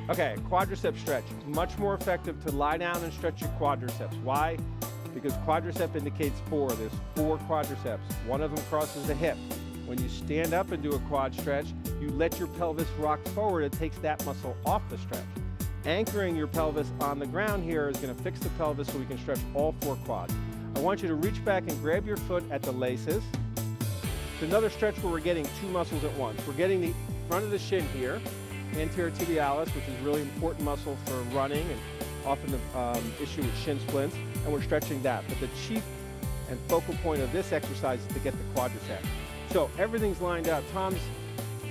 Okay, quadricep stretch. Much more effective to lie down and stretch your quadriceps. Why? Because quadricep indicates 4. There's 4 quadriceps. One of them crosses the hip. When you stand up and do a quad stretch, you let your pelvis rock forward. It takes that muscle off the stretch. Anchoring your pelvis on the ground here is going to fix the pelvis so we can stretch all 4 quads. I want you to reach back and grab your foot at the laces. It's another stretch where we're getting 2 muscles at once. We're getting the front of the shin here, anterior tibialis, which is a really important muscle for running and often the issue with shin splints, and we're stretching that. But the chief and focal point of this exercise is to get the quadricep. So everything's lined up. Tom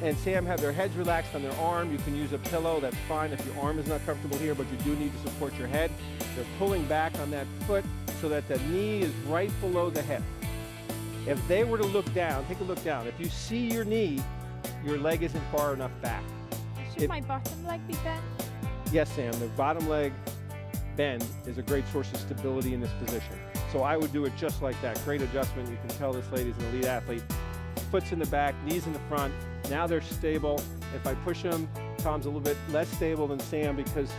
and Sam have their heads relaxed on their arm. You can use a pillow, that's fine if your arm is not comfortable here, but you do need to support your head. They're pulling back on that foot so that the knee is right below the hip. If they were to look down, take a look down. If you see your knee, your leg isn't far enough back. Should my bottom leg be bent? Yes, Sam, the bottom leg bend is a great source of stability in this position. So I would do it just like that. Great adjustment. You can tell this lady's an elite athlete. Foot's in the back, knees in the front. Now they're stable. If I push them, Tom's a little bit less stable than Sam because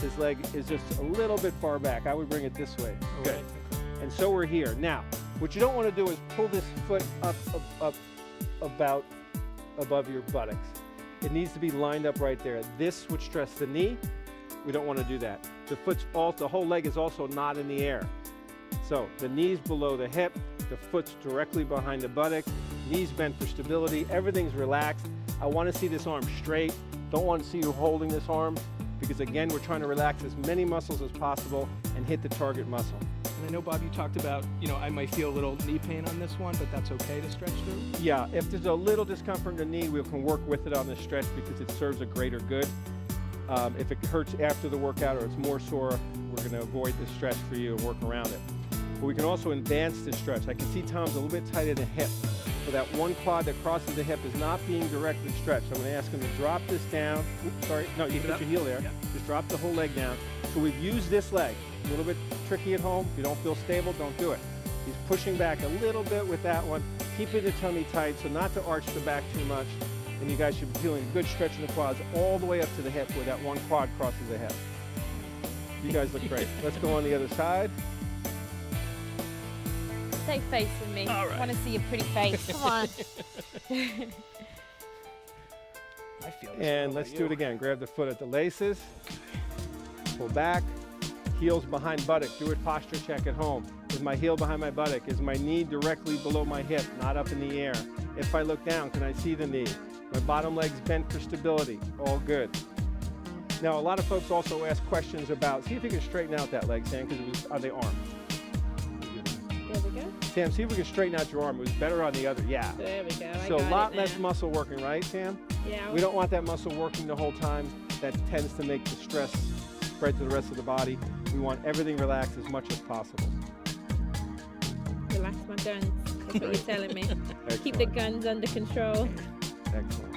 his leg is just a little bit far back. I would bring it this way. Good. Right. And so we're here. Now, what you don't want to do is pull this foot up about above your buttocks. It needs to be lined up right there. This would stress the knee. We don't want to do that. The whole leg is also not in the air. So the knee's below the hip, the foot's directly behind the buttock, knees bent for stability, everything's relaxed. I want to see this arm straight. Don't want to see you holding this arm because again, we're trying to relax as many muscles as possible and hit the target muscle. And I know, Bob, you talked about, I might feel a little knee pain on this one, but that's okay to stretch through? Yeah, if there's a little discomfort in the knee, we can work with it on this stretch because it serves a greater good. If it hurts after the workout or it's more sore, we're going to avoid this stretch for you and work around it. But we can also advance this stretch. I can see Tom's a little bit tight in the hip. So that one quad that crosses the hip is not being directly stretched. I'm going to ask him to drop this down. Oops, sorry. No, you hit your heel there. Yeah. Just drop the whole leg down. So we've used this leg. A little bit tricky at home. If you don't feel stable, don't do it. He's pushing back a little bit with that one, keeping the tummy tight so not to arch the back too much. And you guys should be feeling a good stretch in the quads all the way up to the hip where that one quad crosses the hip. You guys look great. Let's go on the other side. Stay facing me. All right. I want to see your pretty face. Come on. I feel this. And let's do it again. Grab the foot at the laces. Pull back. Heels behind buttock. Do it posture check at home. Is my heel behind my buttock? Is my knee directly below my hip, not up in the air? If I look down, can I see the knee? My bottom leg's bent for stability. All good. Now, a lot of folks also ask questions about, see if you can straighten out that leg, Sam, because it was on the arm. There we go. Sam, see if we can straighten out your arm. It was better on the other. Yeah. There we go. So a lot less muscle working, right, Sam? Yeah. We don't want that muscle working the whole time. That tends to make the stress spread to the rest of the body. We want everything relaxed as much as possible. Relax my guns. That's what you're telling me. Excellent. Keep the guns under control. Excellent.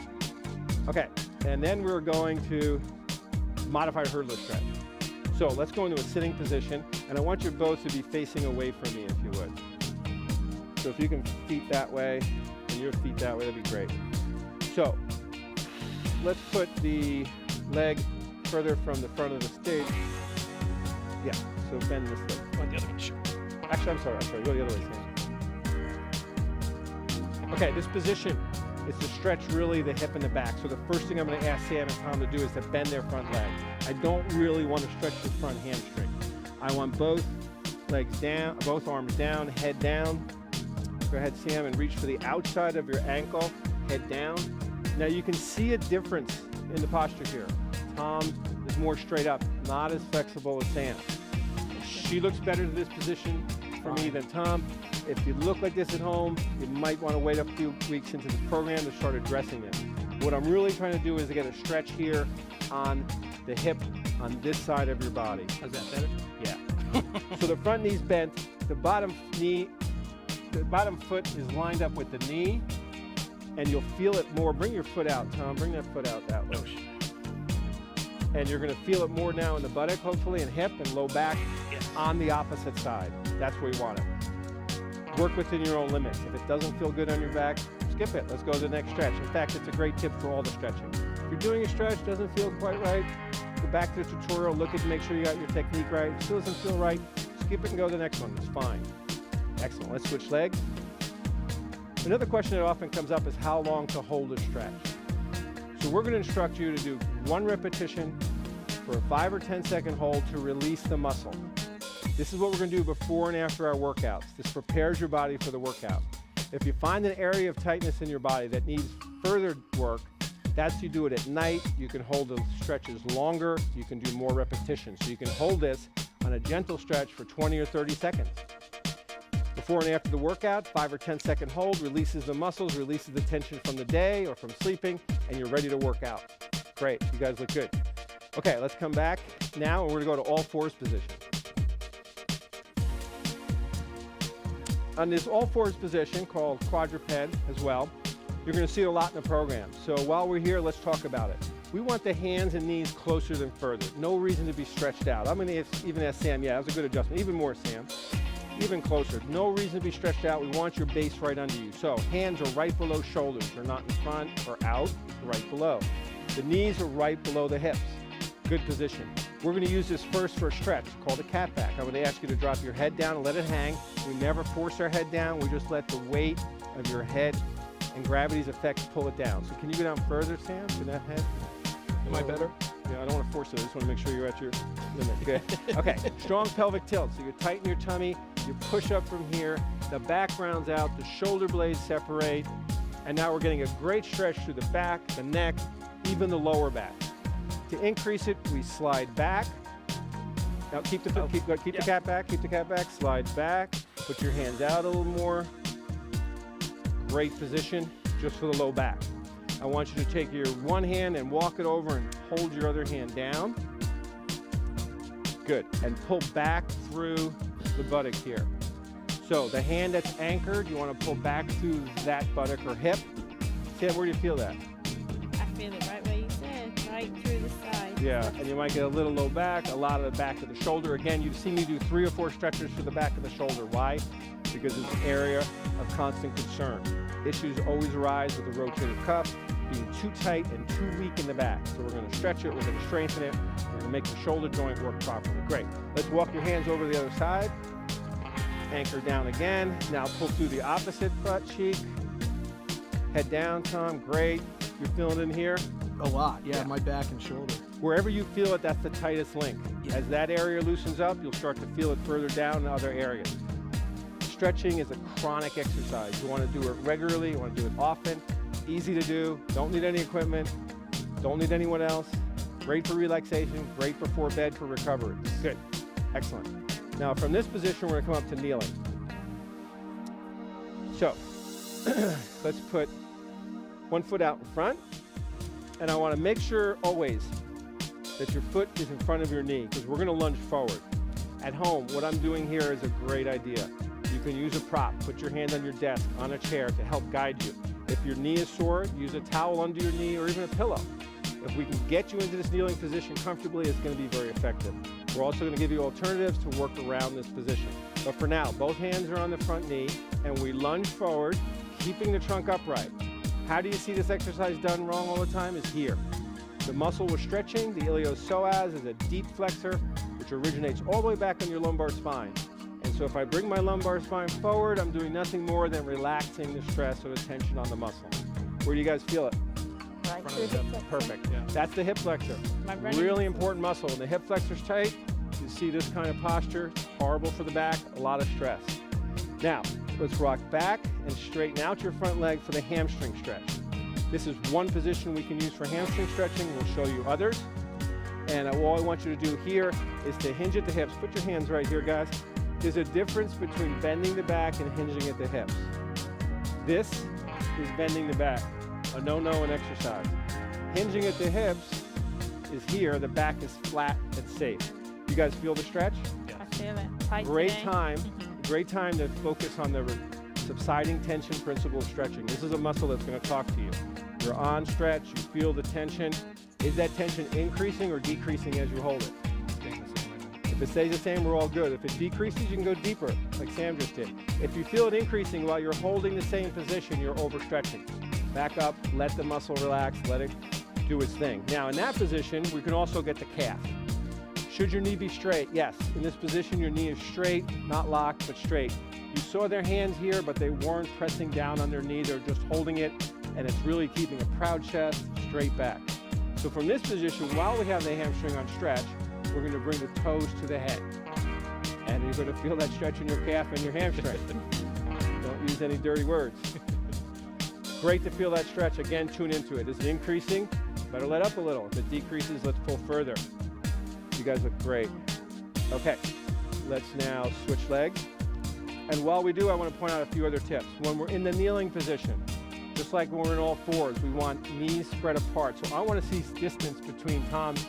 Okay, and then we're going to modified hurdler stretch. So let's go into a sitting position, and I want you both to be facing away from me, if you would. So if you can feet that way, and your feet that way, that'd be great. So let's put the leg further from the front of the stage. Yeah, so bend this leg. Want the other one? Sure. Actually, I'm sorry, go the other way, Sam. Okay, this position is to stretch really the hip and the back. So the first thing I'm going to ask Sam and Tom to do is to bend their front leg. I don't really want to stretch the front hamstring. I want both legs down, both arms down, head down. Go ahead, Sam, and reach for the outside of your ankle, head down. Now you can see a difference in the posture here. Tom is more straight up, not as flexible as Sam. She looks better to this position for me than Tom. If you look like this at home, you might want to wait a few weeks into the program to start addressing it. What I'm really trying to do is to get a stretch here on the hip on this side of your body. Is that better? Yeah. So the front knee's bent, the bottom foot is lined up with the knee, and you'll feel it more. Bring your foot out, Tom. Bring that foot out that way. And you're going to feel it more now in the buttock, hopefully, and hip and low back on the opposite side. That's where you want it. Work within your own limits. If it doesn't feel good on your back, skip it. Let's go to the next stretch. In fact, it's a great tip for all the stretching. you're doing a stretch, doesn't feel quite right, go back to the tutorial, look at, make sure you got your technique right. If it still doesn't feel right, skip it and go to the next one. It's fine. Excellent. Let's switch legs. Another question that often comes up is how long to hold a stretch. So we're going to instruct you to do 1 repetition for a 5 or 10 second hold to release the muscle. This is what we're going to do before and after our workouts. This prepares your body for the workout. If you find an area of tightness in your body that needs further work, that's you do it at night. You can hold the stretches longer. You can do more repetitions. So you can hold this on a gentle stretch for 20 or 30 seconds. Before and after the workout, 5 or 10 second hold releases the muscles, releases the tension from the day or from sleeping, and you're ready to work out. Great, you guys look good. Okay, let's come back now and we're gonna go to all fours position. On this all fours position, called quadruped as well, you're gonna see it a lot in the program. So while we're here, let's talk about it. We want the hands and knees closer than further. No reason to be stretched out. I'm gonna even ask Sam, yeah, that was a good adjustment. Even more, Sam. Even closer. No reason to be stretched out. We want your base right under you. So hands are right below shoulders. They're not in front or out, right below. The knees are right below the hips. Good position. We're going to use this first for a stretch called a cat back. I'm going to ask you to drop your head down and let it hang. We never force our head down. We just let the weight of your head and gravity's effects pull it down. So can you go down further, Sam, to that head? Am I better? Yeah, I don't want to force it. I just want to make sure you're at your limit. Good. Okay, strong pelvic tilt. So you tighten your tummy, you push up from here, the back rounds out, the shoulder blades separate, and now we're getting a great stretch through the back, the neck, even the lower back. To increase it, we slide back. Now keep the cat back, keep the cat back, slide back, put your hands out a little more. Great position, just for the low back. I want you to take your one hand and walk it over and hold your other hand down. Good, and pull back through the buttock here. So the hand that's anchored, you want to pull back through that buttock or hip. Sam, where do you feel that? I feel it right where you said, right through the side. Yeah, and you might get a little low back, a lot of the back of the shoulder. Again, you've seen me do 3 or 4 stretches to the back of the shoulder. Why? Because it's an area of constant concern. Issues always arise with the rotator cuff being too tight and too weak in the back. So we're going to stretch it, we're going to strengthen it, we're going to make the shoulder joint work properly. Great. Let's walk your hands over to the other side. Anchor down again. Now pull through the opposite butt cheek. Head down, Tom. Great. You're feeling it in here? A lot, yeah, my back and shoulder. Wherever you feel it, that's the tightest link. Yeah. As that area loosens up, you'll start to feel it further down in other areas. Stretching is a chronic exercise. You want to do it regularly, you want to do it often, easy to do, don't need any equipment, don't need anyone else. Great for relaxation, great before bed for recovery. Good, excellent. Now from this position, we're going to come up to kneeling. So let's put one foot out in front, and I want to make sure always that your foot is in front of your knee because we're going to lunge forward. At home, what I'm doing here is a great idea. You can use a prop, put your hand on your desk, on a chair to help guide you. If your knee is sore, use a towel under your knee or even a pillow. If we can get you into this kneeling position comfortably, it's going to be very effective. We're also going to give you alternatives to work around this position. But for now, both hands are on the front knee and we lunge forward, keeping the trunk upright. How do you see this exercise done wrong all the time? Is here. The muscle we're stretching, the iliopsoas, is a deep flexor, which originates all the way back on your lumbar spine. And so if I bring my lumbar spine forward, I'm doing nothing more than relaxing the stress or the tension on the muscle. Where do you guys feel it? Right through the hip. Perfect. Yeah. That's the hip flexor. Really important muscle. When the hip flexor's tight, you see this kind of posture, horrible for the back, a lot of stress. Now, let's rock back and straighten out your front leg for the hamstring stretch. This is one position we can use for hamstring stretching. We'll show you others. And all I want you to do here is to hinge at the hips. Put your hands right here, guys. There's a difference between bending the back and hinging at the hips. This is bending the back, a no-no in exercise. Hinging at the hips is here, the back is flat and safe. You guys feel the stretch? I feel it. Tight Great today. great time to focus on the subsiding tension principle of stretching. This is a muscle that's going to talk to you. You're on stretch, you feel the tension. Is that tension increasing or decreasing as you hold it? If it stays the same, we're all good. If it decreases, you can go deeper, like Sam just did. If you feel it increasing while you're holding the same position, you're overstretching. Back up, let the muscle relax, let it do its thing. Now in that position, we can also get the calf. Should your knee be straight? Yes. In this position, your knee is straight, not locked, but straight. You saw their hands here, but they weren't pressing down on their knee. They're just holding it, and it's really keeping a proud chest, straight back. So from this position, while we have the hamstring on stretch, we're going to bring the toes to the head. And you're going to feel that stretch in your calf and your hamstring. Don't use any dirty words. Great to feel that stretch. Again, tune into it. Is it increasing? Better let up a little. If it decreases, let's pull further. You guys look great. Okay, let's now switch legs. And while we do, I want to point out a few other tips. When we're in the kneeling position, just like when we're in all fours, we want knees spread apart. So I want to see distance between Tom's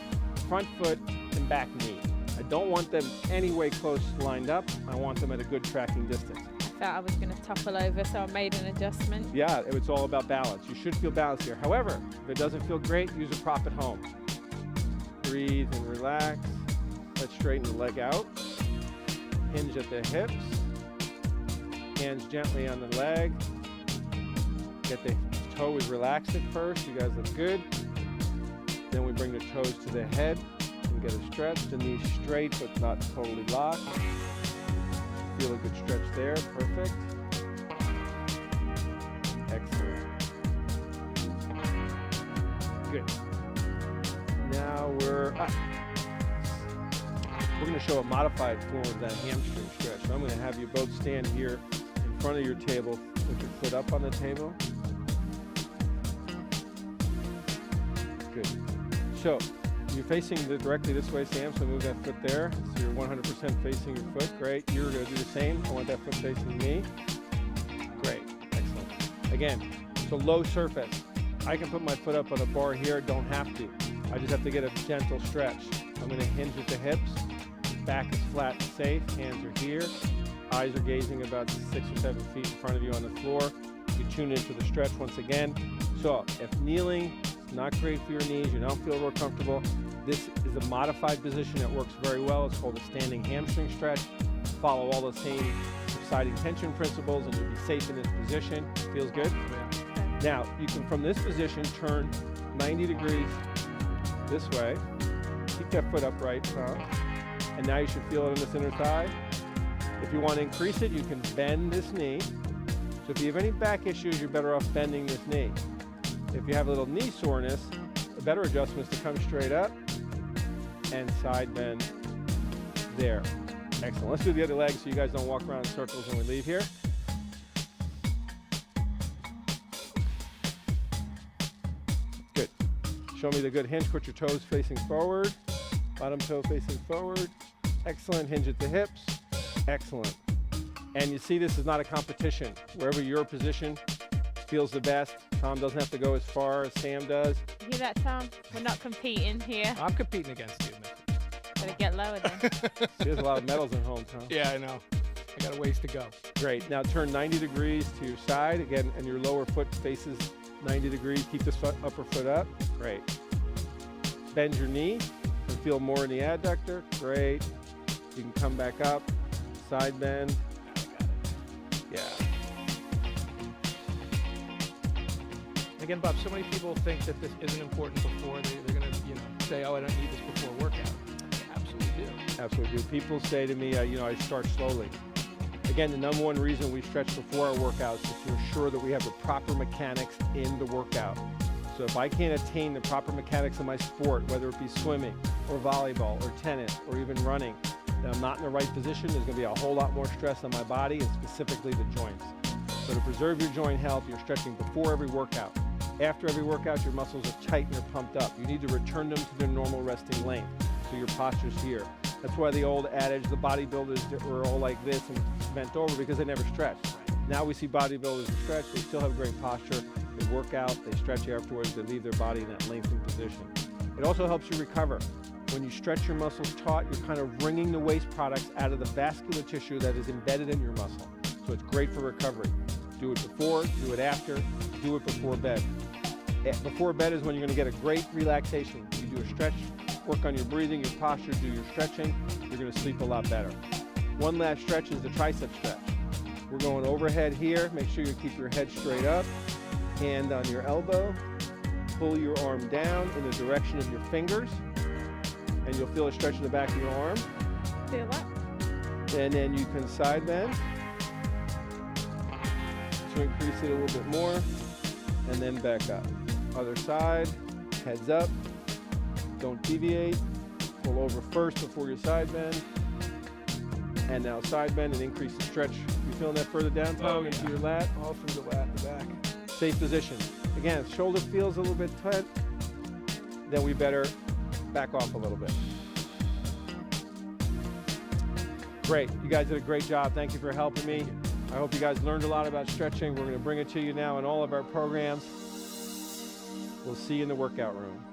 front foot and back knee. I don't want them any way close lined up. I want them at a good tracking distance. I thought I was going to topple over, so I made an adjustment. Yeah, it's all about balance. You should feel balanced here. However, if it doesn't feel great, use a prop at home. Breathe and relax. Let's straighten the leg out. Hinge at the hips. Hands gently on the leg. Get the toe is relaxed at first. You guys look good. Then we bring the toes to the head and get a stretch. The knees straight but not totally locked. Feel a good stretch there. Perfect. Excellent. Good. Now we're going to show a modified form of that hamstring stretch. So I'm going to have you both stand here in front of your table with your foot up on the table. Good. So you're facing directly this way, Sam, so move that foot there. So you're 100% facing your foot. Great. You're going to do the same. I want that foot facing me. Great. Excellent. Again, it's a low surface. I can put my foot up on a bar here. Don't have to. I just have to get a gentle stretch. I'm going to hinge at the hips. Back is flat and safe. Hands are here. Eyes are gazing about 6 or 7 feet in front of you on the floor. You tune into the stretch once again. So if kneeling is not great for your knees, you don't feel real comfortable, this is a modified position that works very well. It's called a standing hamstring stretch. Follow all the same subsiding tension principles and you'll be safe in this position. Feels good? Yeah. Now, you can, from this position, turn 90 degrees this way. Keep that foot upright, Tom. And now you should feel it on this inner thigh. If you want to increase it, you can bend this knee. So if you have any back issues, you're better off bending this knee. If you have a little knee soreness, a better adjustment is to come straight up and side bend there. Excellent. Let's do the other leg so you guys don't walk around in circles when we leave here. Good. Show me the good hinge. Put your toes facing forward. Bottom toe facing forward. Excellent. Hinge at the hips. Excellent. And you see this is not a competition. Wherever your position feels the best. Tom doesn't have to go as far as Sam does. You hear that, Tom? We're not competing here. I'm competing against you, Nick. Better get lower then. She has a lot of medals in home, Tom. Yeah, I know. I got a ways to go. Great. Now turn 90 degrees to your side again, and your lower foot faces 90 degrees. Keep this upper foot up. Great. Bend your knee and feel more in the adductor. Great. You can come back up. Side bend. Yeah. Again, Bob, so many people think that this isn't important before. They're going to, say, oh, I don't need this before a workout. Absolutely do. Absolutely do. People say to me, I start slowly. Again, the number one reason we stretch before our workouts is to ensure that we have the proper mechanics in the workout. So if I can't attain the proper mechanics of my sport, whether it be swimming or volleyball or tennis or even running, then I'm not in the right position. There's going to be a whole lot more stress on my body and specifically the joints. So to preserve your joint health, you're stretching before every workout. After every workout, your muscles are tight and they're pumped up. You need to return them to their normal resting length, so your posture's here. That's why the old adage, the bodybuilders were all like this and bent over because they never stretched. Now we see bodybuilders who stretch, they still have great posture, they work out, they stretch afterwards, they leave their body in that lengthened position. It also helps you recover. When you stretch your muscles taut, you're kind of wringing the waste products out of the vascular tissue that is embedded in your muscle. So it's great for recovery. Do it before, do it after, do it before bed. Before bed is when you're going to get a great relaxation. You do a stretch, work on your breathing, your posture, do your stretching, you're going to sleep a lot better. One last stretch is the tricep stretch. We're going overhead here. Make sure you keep your head straight up, hand on your elbow, pull your arm down in the direction of your fingers, and you'll feel a stretch in the back of your arm. Feel that? And then you can side bend to increase it a little bit more, and then back up. Other side, heads up, don't deviate. Pull over first before you side bend. And now side bend and increase the stretch. You feeling that further down, Tom, into your lat? All through the lat, the back. Safe position. Again, if shoulder feels a little bit tight, then we better back off a little bit. Great. You guys did a great job. Thank you for helping me. I hope you guys learned a lot about stretching. We're going to bring it to you now in all of our programs. We'll see you in the workout room.